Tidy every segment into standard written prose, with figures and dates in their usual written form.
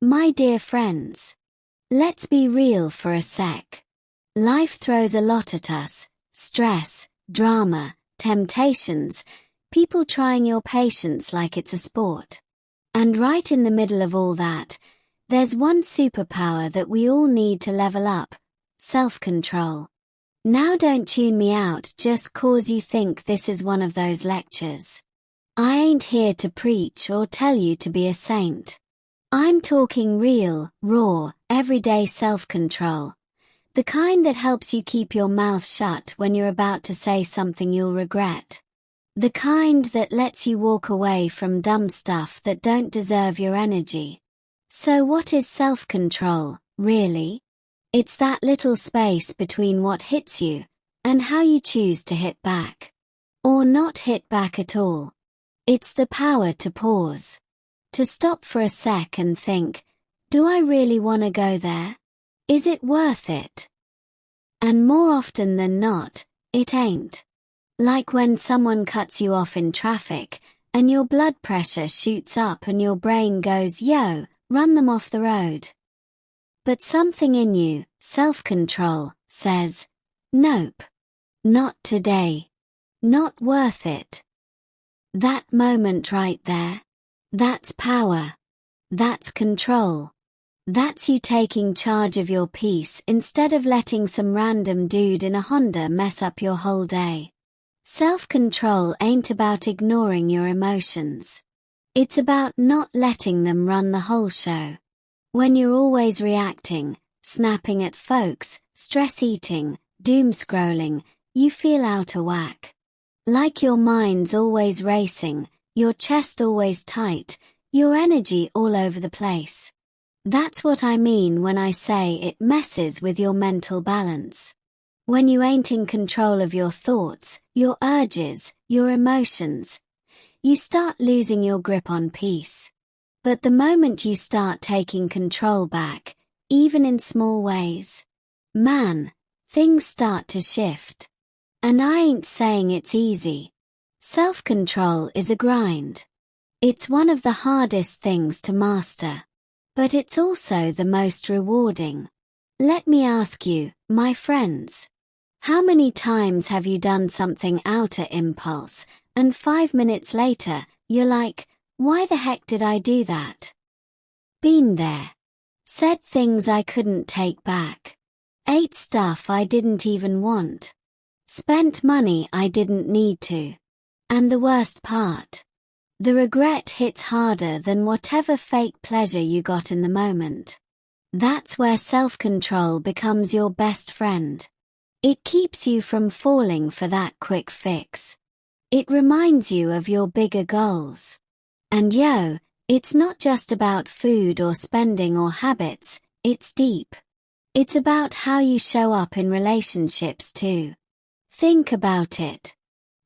My dear friends, let's be real for a sec. Life throws a lot at us: stress, drama, temptations, people trying your patience like it's a sport. And right in the middle of all that, there's one superpower that we all need to level up: self-control. Now don't tune me out just 'cause you think this is one of those lectures. I ain't here to preach or tell you to be a saint. I'm talking real, raw, everyday self-control. The kind that helps you keep your mouth shut when you're about to say something you'll regret. The kind that lets you walk away from dumb stuff that don't deserve your energy. So what is self-control, really? It's that little space between what hits you and how you choose to hit back. Or not hit back at all. It's the power to pause. To stop for a sec and think, do I really want to go there? Is it worth it? And more often than not, it ain't. Like when someone cuts you off in traffic, and your blood pressure shoots up and your brain goes, yo, run them off the road. But something in you, self-control, says, nope. Not today. Not worth it. That moment right there, that's power. That's control. That's you taking charge of your peace instead of letting some random dude in a Honda mess up your whole day. Self-control ain't about ignoring your emotions. It's about not letting them run the whole show. When you're always reacting, snapping at folks, stress-eating, doom-scrolling, you feel out of whack. Like your mind's always racing, your chest always tight, your energy all over the place. That's what I mean when I say it messes with your mental balance. When you ain't in control of your thoughts, your urges, your emotions, you start losing your grip on peace. But the moment you start taking control back, even in small ways, man, things start to shift. And I ain't saying it's easy. Self-control is a grind. It's one of the hardest things to master. But it's also the most rewarding. Let me ask you, my friends, how many times have you done something out of impulse, and 5 minutes later, you're like, why the heck did I do that? Been there. Said things I couldn't take back. Ate stuff I didn't even want. Spent money I didn't need to. And the worst part, the regret hits harder than whatever fake pleasure you got in the moment. That's where self-control becomes your best friend. It keeps you from falling for that quick fix. It reminds you of your bigger goals. And yo, it's not just about food or spending or habits, it's deep. It's about how you show up in relationships too. Think about it.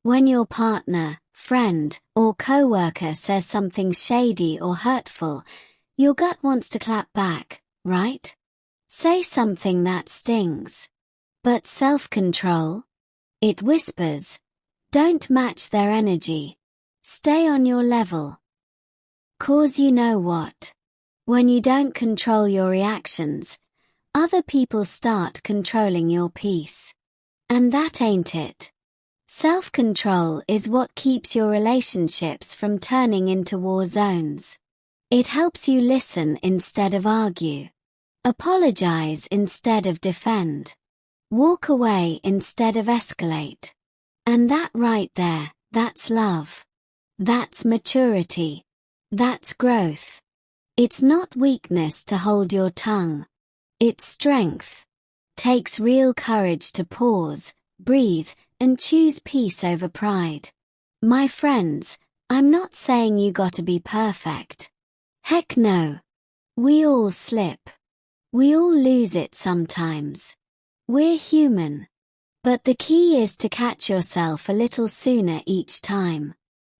When your partner, friend, or coworker says something shady or hurtful, your gut wants to clap back, right? Say something that stings. But self-control? It whispers. Don't match their energy. Stay on your level. 'Cause you know what? When you don't control your reactions, other people start controlling your peace. And that ain't it. Self-control is what keeps your relationships from turning into war zones. It helps you listen instead of argue. Apologize instead of defend. Walk away instead of escalate. And that right there, that's love. That's maturity. That's growth. It's not weakness to hold your tongue. It's strength. Takes real courage to pause, breathe, and choose peace over pride. My friends, I'm not saying you gotta be perfect. Heck no. We all slip. We all lose it sometimes. We're human. But the key is to catch yourself a little sooner each time.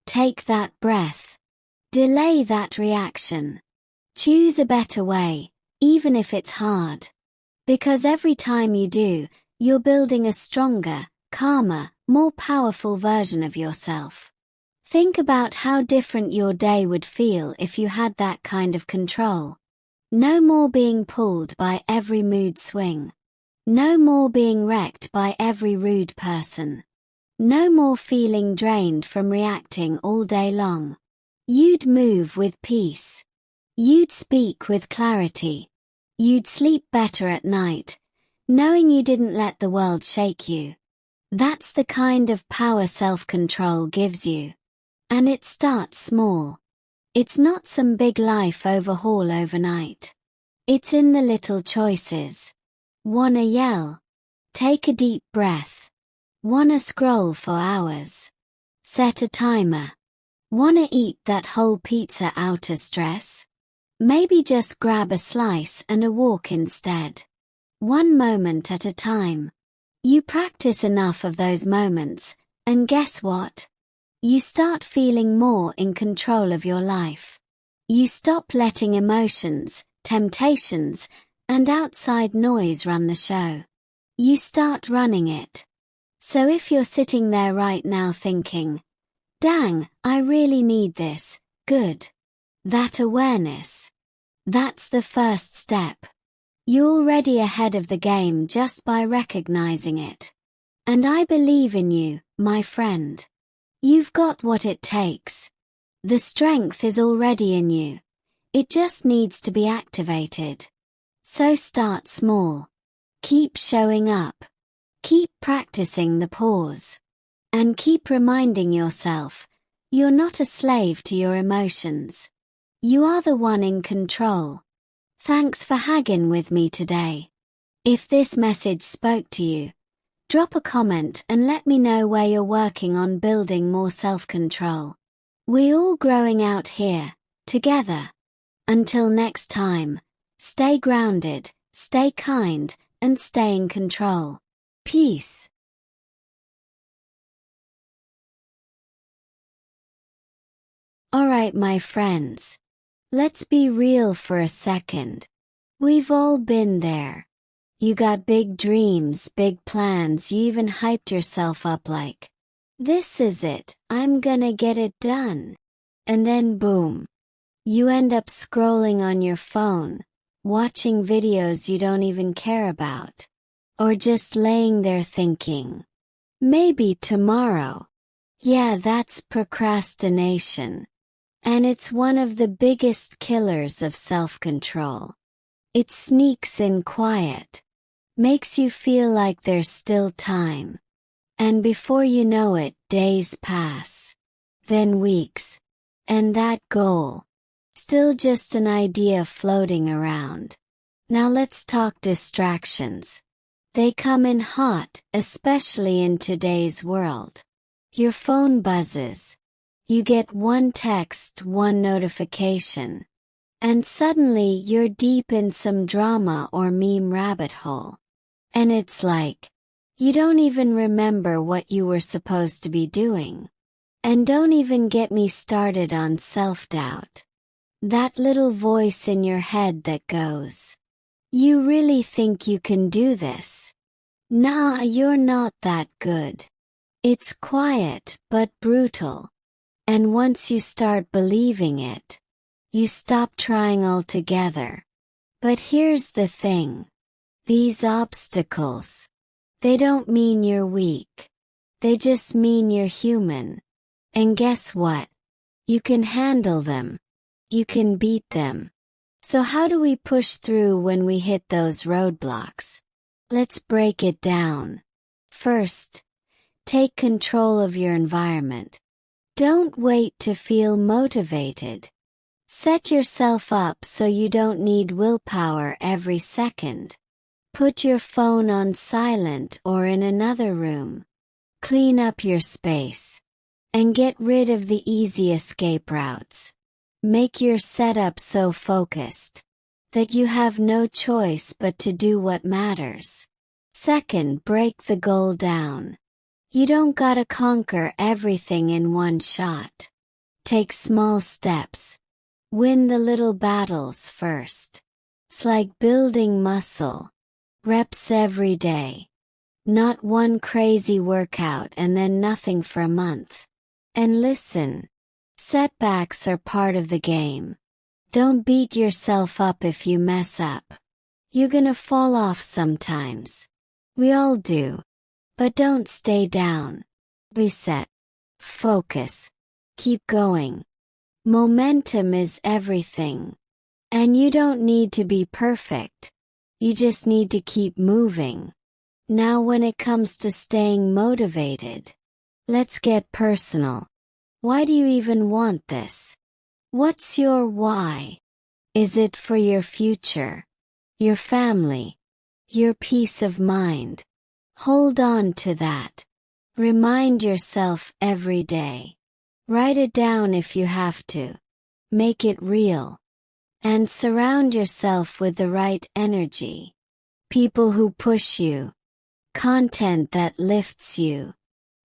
Take that breath. Delay that reaction. Choose a better way, even if it's hard. Because every time you do, you're building a stronger, calmer, more powerful version of yourself. Think about how different your day would feel if you had that kind of control. No more being pulled by every mood swing. No more being wrecked by every rude person. No more feeling drained from reacting all day long. You'd move with peace. You'd speak with clarity. You'd sleep better at night, knowing you didn't let the world shake you. That's the kind of power self-control gives you. And it starts small. It's not some big life overhaul overnight. It's in the little choices. Wanna yell? Take a deep breath. Wanna scroll for hours? Set a timer. Wanna eat that whole pizza out of stress? Maybe just grab a slice and a walk instead. One moment at a time. You practice enough of those moments, and guess what? You start feeling more in control of your life. You stop letting emotions, temptations, and outside noise run the show. You start running it. So if you're sitting there right now thinking, dang, I really need this, good. That awareness. That's the first step. You're already ahead of the game just by recognizing it. And I believe in you, my friend. You've got what it takes. The strength is already in you. It just needs to be activated. So start small. Keep showing up. Keep practicing the pause. And keep reminding yourself, you're not a slave to your emotions. You are the one in control. Thanks for hanging with me today. If this message spoke to you, drop a comment and let me know where you're working on building more self-control. We're all growing out here, together. Until next time, stay grounded, stay kind, and stay in control. Peace. Alright, my friends. Let's be real for a second. We've all been there. You got big dreams, big plans, you even hyped yourself up like, this is it, I'm gonna get it done. And then boom. You end up scrolling on your phone, watching videos you don't even care about. Or just laying there thinking, maybe tomorrow. Yeah, that's procrastination. And it's one of the biggest killers of self-control. It sneaks in quiet. Makes you feel like there's still time. And before you know it, days pass. Then weeks. And that goal. Still just an idea floating around. Now let's talk distractions. They come in hot, especially in today's world. Your phone buzzes. You get one text, one notification. And suddenly you're deep in some drama or meme rabbit hole. And it's like, you don't even remember what you were supposed to be doing. And don't even get me started on self-doubt. That little voice in your head that goes, you really think you can do this? Nah, you're not that good. It's quiet but brutal. And once you start believing it, you stop trying altogether. But here's the thing. These obstacles, they don't mean you're weak. They just mean you're human. And guess what? You can handle them. You can beat them. So how do we push through when we hit those roadblocks? Let's break it down. First, take control of your environment. Don't wait to feel motivated. Set yourself up so you don't need willpower every second. Put your phone on silent or in another room. Clean up your space. And get rid of the easy escape routes. Make your setup so focused that you have no choice but to do what matters. Second, break the goal down. You don't gotta conquer everything in one shot. Take small steps. Win the little battles first. It's like building muscle. Reps every day. Not one crazy workout and then nothing for a month. And listen, setbacks are part of the game. Don't beat yourself up if you mess up. You're gonna fall off sometimes. We all do. But don't stay down. Reset. Focus. Keep going. Momentum is everything. And you don't need to be perfect. You just need to keep moving. Now when it comes to staying motivated, let's get personal. Why do you even want this? What's your why? Is it for your future? Your family? Your peace of mind? Hold on to that. Remind yourself every day. Write it down if you have to. Make it real. And surround yourself with the right energy. People who push you. Content that lifts you.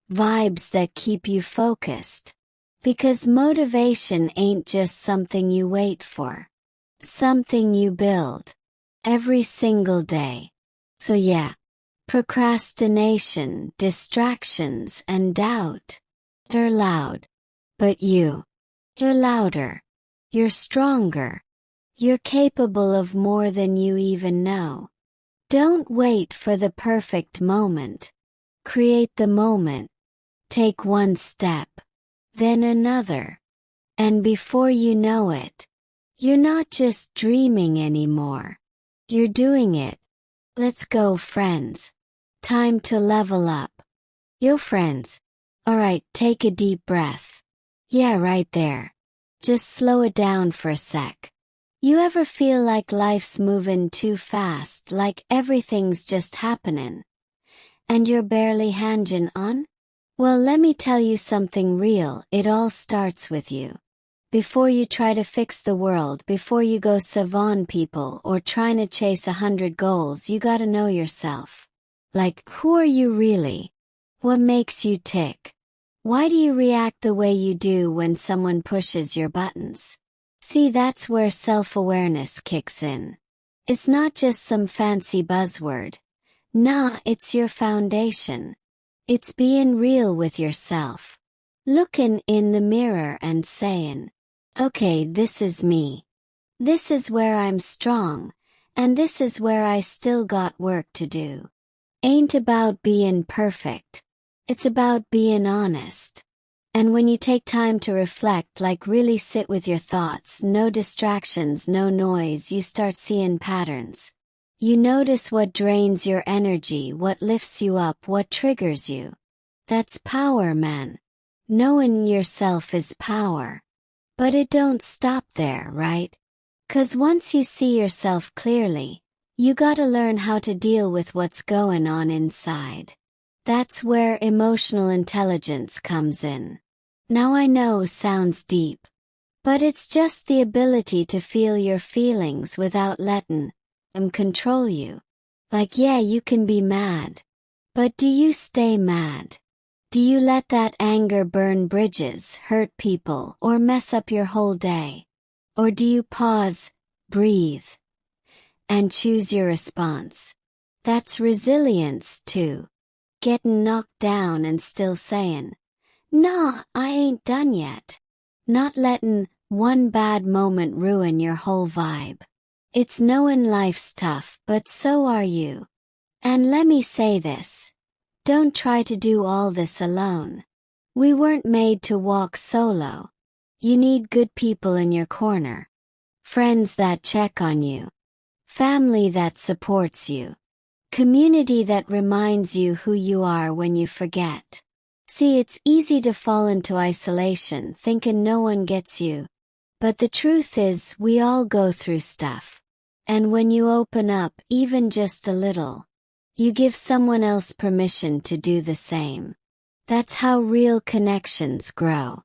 Vibes that keep you focused. Because motivation ain't just something you wait for. Something you build. Every single day. So yeah. Procrastination, distractions, and doubt. They're loud. But you're louder. You're stronger. You're capable of more than you even know. Don't wait for the perfect moment. Create the moment. Take one step. Then another. And before you know it, you're not just dreaming anymore. You're doing it. Let's go, friends. Time to level up. Yo, friends. Alright, take a deep breath. Yeah, right there. Just slow it down for a sec. You ever feel like life's moving too fast, like everything's just happening? And you're barely hanging on? Well, let me tell you something real. It all starts with you. Before you try to fix the world, before you go savant people or trying to chase 100 goals, you gotta know yourself. Like, who are you really? What makes you tick? Why do you react the way you do when someone pushes your buttons? See, that's where self-awareness kicks in. It's not just some fancy buzzword. Nah, it's your foundation. It's being real with yourself. Looking in the mirror and saying, okay, this is me. This is where I'm strong, and this is where I still got work to do. Ain't about being perfect. It's about being honest. And when you take time to reflect, like really sit with your thoughts, no distractions, no noise, you start seeing patterns. You notice what drains your energy, what lifts you up, what triggers you. That's power, man. Knowing yourself is power. But it don't stop there, right? 'Cause once you see yourself clearly, you gotta learn how to deal with what's going on inside. That's where emotional intelligence comes in. Now I know sounds deep, but it's just the ability to feel your feelings without letting them control you. Like, yeah, you can be mad, but do you stay mad? Do you let that anger burn bridges, hurt people, or mess up your whole day? Or do you pause, breathe, and choose your response? That's resilience too. Getting knocked down and still saying, nah, I ain't done yet. Not letting one bad moment ruin your whole vibe. It's knowing life's tough, but so are you. And let me say this. Don't try to do all this alone. We weren't made to walk solo. You need good people in your corner. Friends that check on you. Family that supports you. Community that reminds you who you are when you forget. See, it's easy to fall into isolation, thinking no one gets you. But the truth is, we all go through stuff. And when you open up, even just a little, you give someone else permission to do the same. That's how real connections grow.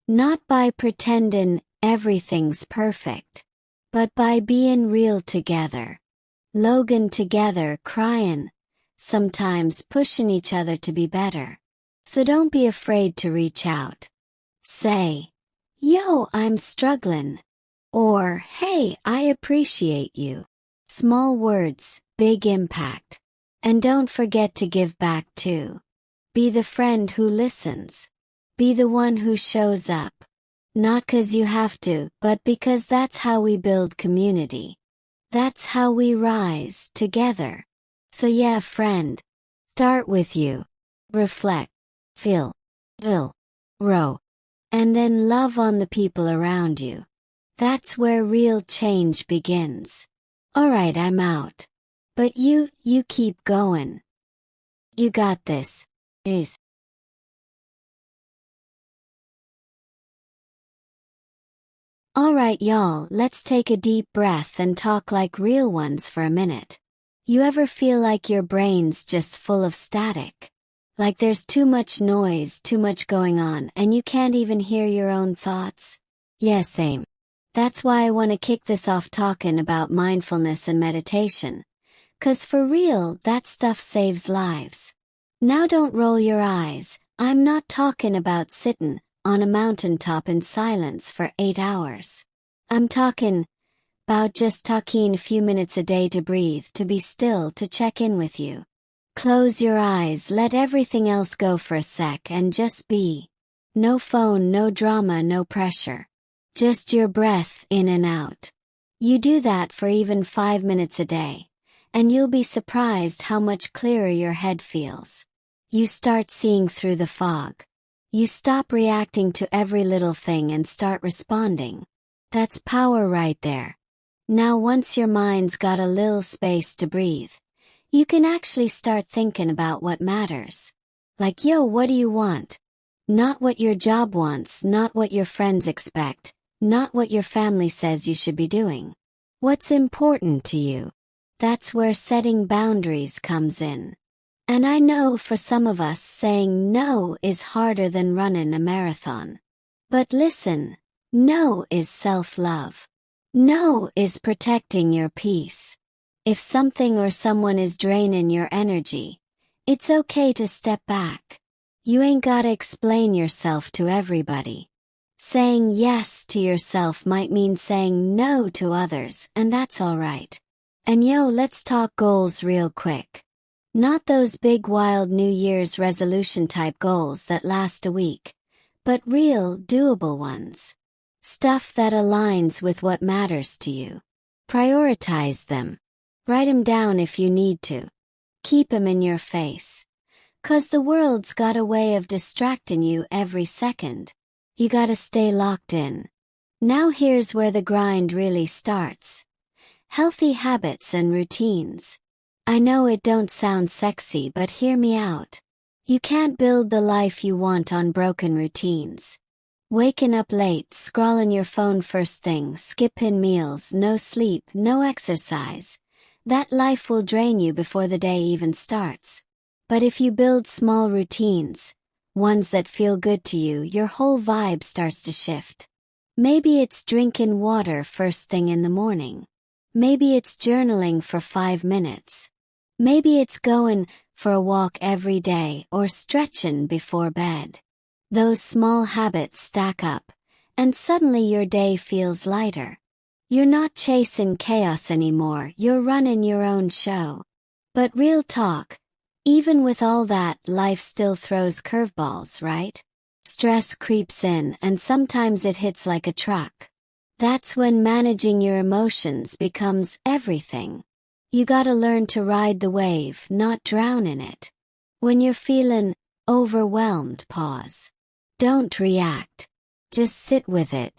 Not by pretending everything's perfect, but by being real together. Logan together, crying, sometimes pushing each other to be better. So don't be afraid to reach out. Say, yo, I'm struggling. Or, hey, I appreciate you. Small words, big impact. And don't forget to give back too. Be the friend who listens. Be the one who shows up. Not 'cause you have to, but because that's how we build community. That's how we rise together. So yeah, friend. Start with you. Reflect. Feel. Row. And then love on the people around you. That's where real change begins. Alright, I'm out. But you keep going. You got this. Peace. Alright y'all, let's take a deep breath and talk like real ones for a minute. You ever feel like your brain's just full of static? Like there's too much noise, too much going on, and you can't even hear your own thoughts? Yeah, same. That's why I want to kick this off talking about mindfulness and meditation. 'Cause for real, that stuff saves lives. Now don't roll your eyes, I'm not talking about sitting on a mountaintop in silence for 8 hours. I'm talking about just taking a few minutes a day to breathe, to be still, to check in with you. Close your eyes, let everything else go for a sec and just be. No phone, no drama, no pressure. Just your breath in and out. You do that for even 5 minutes a day, and you'll be surprised how much clearer your head feels. You start seeing through the fog. You stop reacting to every little thing and start responding. That's power right there. Now once your mind's got a little space to breathe, you can actually start thinking about what matters. Like, yo, what do you want? Not what your job wants, not what your friends expect, not what your family says you should be doing. What's important to you? That's where setting boundaries comes in. And I know for some of us saying no is harder than running a marathon. But listen, no is self-love. No is protecting your peace. If something or someone is draining your energy, it's okay to step back. You ain't gotta explain yourself to everybody. Saying yes to yourself might mean saying no to others, and that's alright. And yo, let's talk goals real quick. Not those big wild New Year's resolution type goals that last a week, but real, doable ones. Stuff that aligns with what matters to you. Prioritize them. Write them down if you need to. Keep them in your face. 'Cause the world's got a way of distracting you every second. You gotta stay locked in. Now here's where the grind really starts. Healthy habits and routines. I know it don't sound sexy, but hear me out. You can't build the life you want on broken routines. Waking up late, scrolling your phone first thing, skipping meals, no sleep, no exercise. That life will drain you before the day even starts. But if you build small routines, ones that feel good to you, your whole vibe starts to shift. Maybe it's drinking water first thing in the morning. Maybe it's journaling for 5 minutes. Maybe it's going for a walk every day or stretching before bed. Those small habits stack up, and suddenly your day feels lighter. You're not chasing chaos anymore, you're running your own show. But real talk, even with all that, life still throws curveballs, right? Stress creeps in, and sometimes it hits like a truck. That's when managing your emotions becomes everything. You gotta learn to ride the wave, not drown in it. When you're feeling overwhelmed, pause. Don't react. Just sit with it.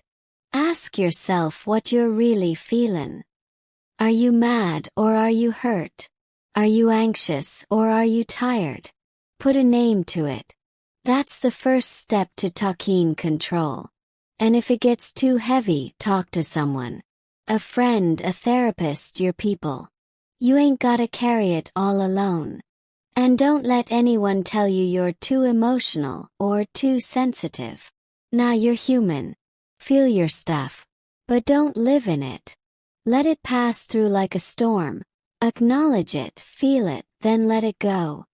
Ask yourself what you're really feeling. Are you mad or are you hurt? Are you anxious or are you tired? Put a name to it. That's the first step to taking control. And if it gets too heavy, talk to someone. A friend, a therapist, your people. You ain't gotta carry it all alone. And don't let anyone tell you you're too emotional or too sensitive. Nah, you're human. Feel your stuff. But don't live in it. Let it pass through like a storm. Acknowledge it, feel it, then let it go.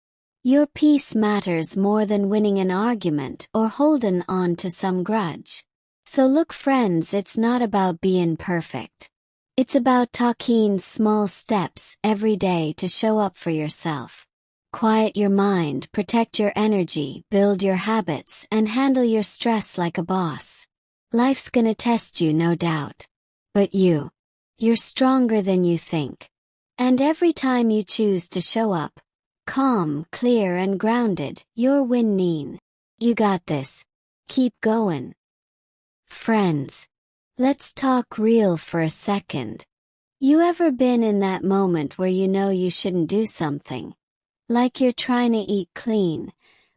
Your peace matters more than winning an argument or holding on to some grudge. So look, friends, it's not about being perfect. It's about taking small steps every day to show up for yourself. Quiet your mind, protect your energy, build your habits, and handle your stress like a boss. Life's gonna test you, no doubt. But you're stronger than you think. And every time you choose to show up, calm, clear, and grounded, you're winning. You got this. Keep going. Friends, let's talk real for a second. You ever been in that moment where you know you shouldn't do something? Like you're trying to eat clean,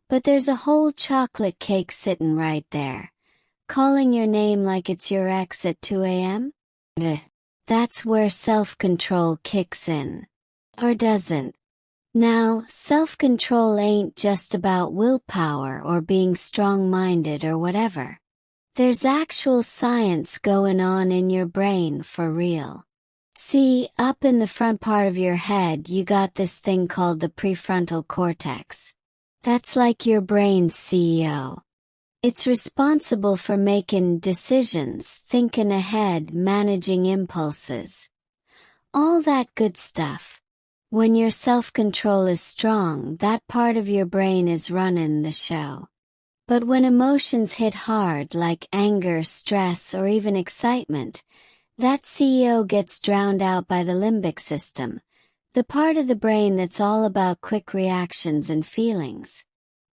but there's a whole chocolate cake sitting right there, calling your name like it's your ex at 2 a.m.? That's where self-control kicks in. Or doesn't. Now, self-control ain't just about willpower or being strong-minded or whatever. There's actual science going on in your brain for real. See, up in the front part of your head you got this thing called the prefrontal cortex. That's like your brain's CEO. It's responsible for making decisions, thinking ahead, managing impulses. All that good stuff. When your self-control is strong, that part of your brain is running the show. But when emotions hit hard like anger, stress, or even excitement, that CEO gets drowned out by the limbic system, the part of the brain that's all about quick reactions and feelings.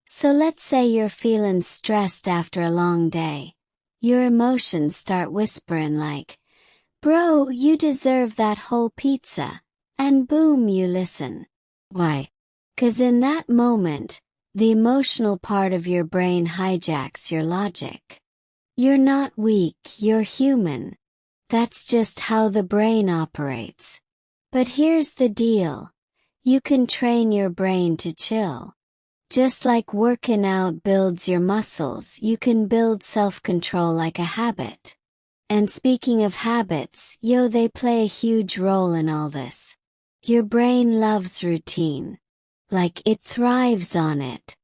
So let's say you're feeling stressed after a long day. Your emotions start whispering like, "Bro, you deserve that whole pizza." And boom, you listen. Why? 'Cause in that moment, the emotional part of your brain hijacks your logic. You're not weak, you're human. That's just how the brain operates. But here's the deal. You can train your brain to chill. Just like working out builds your muscles, you can build self-control like a habit. And speaking of habits, they play a huge role in all this. Your brain loves routine. Like it thrives on it.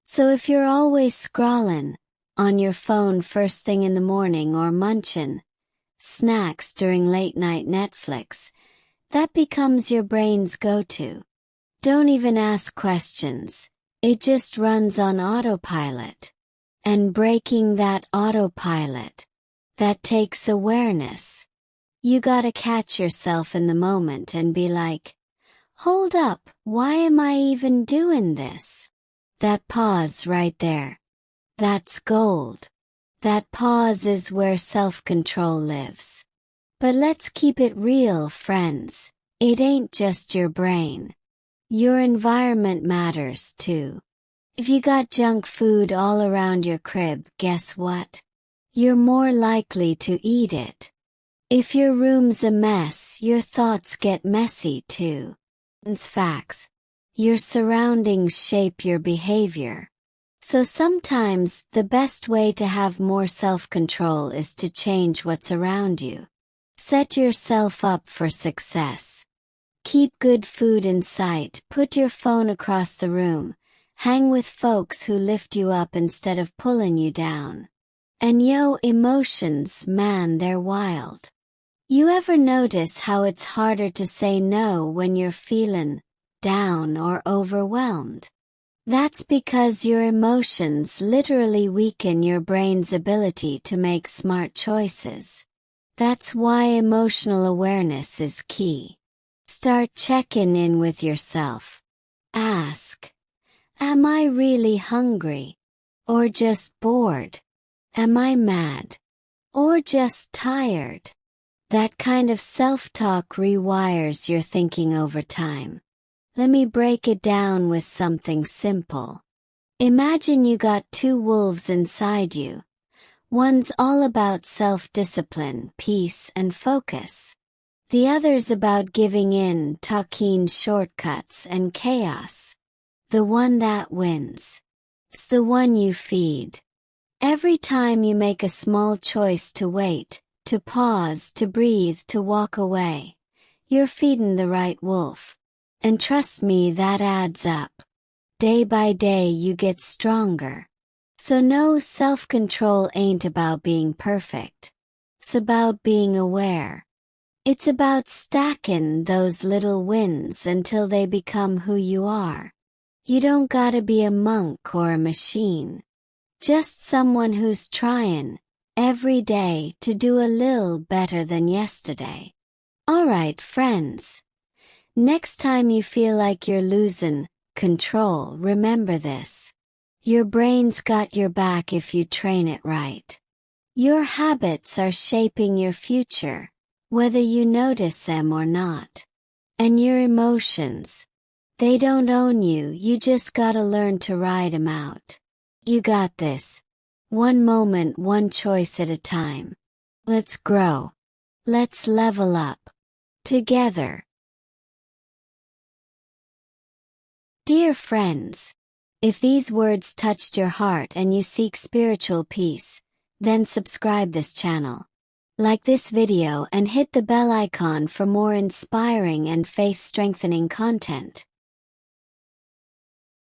So if you're always scrolling on your phone first thing in the morning or munching snacks during late night Netflix, that becomes your brain's go-to. Don't even ask questions. It just runs on autopilot. And breaking that autopilot, that takes awareness. You gotta catch yourself in the moment and be like, hold up, why am I even doing this? That pause right there. That's gold. That pause is where self-control lives. But let's keep it real, friends. It ain't just your brain. Your environment matters too. If you got junk food all around your crib, guess what? You're more likely to eat it. If your room's a mess, your thoughts get messy too. It's facts. Your surroundings shape your behavior. So sometimes the best way to have more self-control is to change what's around you. Set yourself up for success. Keep good food in sight, put your phone across the room, hang with folks who lift you up instead of pulling you down. And emotions, man, they're wild. You ever notice how it's harder to say no when you're feeling down or overwhelmed? That's because your emotions literally weaken your brain's ability to make smart choices. That's why emotional awareness is key. Start checking in with yourself. Ask, am I really hungry? Or just bored? Am I mad? Or just tired? That kind of self-talk rewires your thinking over time. Let me break it down with something simple. Imagine you got two wolves inside you. One's all about self-discipline, peace, and focus. The other's about giving in, taking shortcuts, and chaos. The one that wins. It's the one you feed. Every time you make a small choice to wait, to pause, to breathe, to walk away, you're feeding the right wolf. And trust me, that adds up. Day by day you get stronger. So no, self-control ain't about being perfect. It's about being aware. It's about stacking those little wins until they become who you are. You don't gotta be a monk or a machine. Just someone who's trying, every day to do a little better than yesterday. Alright, friends. Next time you feel like you're losing control, remember this. Your brain's got your back if you train it right. Your habits are shaping your future, whether you notice them or not. And your emotions, they don't own you, you just gotta learn to ride 'em out. You got this. One moment, one choice at a time. Let's grow. Let's level up. Together. Dear friends, if these words touched your heart and you seek spiritual peace, then subscribe this channel. Like this video and hit the bell icon for more inspiring and faith-strengthening content.